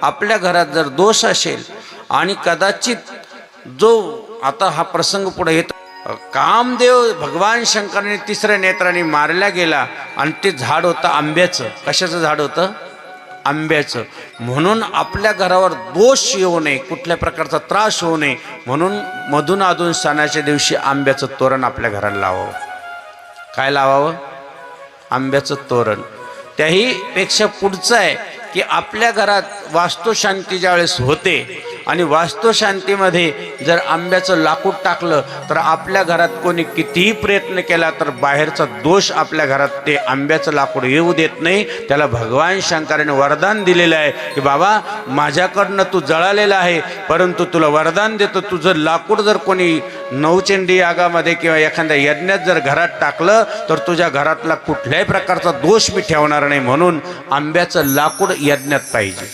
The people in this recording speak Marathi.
आपल्या घरात जर दोष असेल आणि कदाचित जो आता हा प्रसंग पुढे येतो, कामदेव भगवान शंकराने तिसऱ्या नेत्राने मारला गेला आणि ते झाड होतं आंब्याचं. कशाचं झाड होतं? आंब्याचं. म्हणून आपल्या घरावर दोष येऊ नये, कुठल्या प्रकारचा त्रास होऊ नये म्हणून मधून अधून सणाच्या दिवशी आंब्याचं तोरण आपल्या घराला लावावं. काय लावावं? आंब्याचं तोरण. त्याही पेक्षा पुढचं आहे की आपल्या घरात वास्तुशांती ज्यावेळेस होते आणि वास्तुशांतीमध्ये जर आंब्याचं लाकूड टाकलं तर आपल्या घरात कोणी कितीही प्रयत्न केला तर बाहेरचा दोष आपल्या घरात ते आंब्याचं लाकूड येऊ देत नाही. त्याला भगवान शंकराने वरदान दिलेलं आहे की बाबा माझ्याकडनं तू जळालेला आहे, परंतु तुला वरदान देतो, तुझं लाकूड जर कोणी नवचंडी यागामध्ये किंवा एखाद्या यज्ञात जर घरात टाकलं तर तुझ्या घरातला कुठल्याही प्रकारचा दोष मी ठेवणार नाही. म्हणून आंब्याचं लाकूड यज्ञात पाहिजे.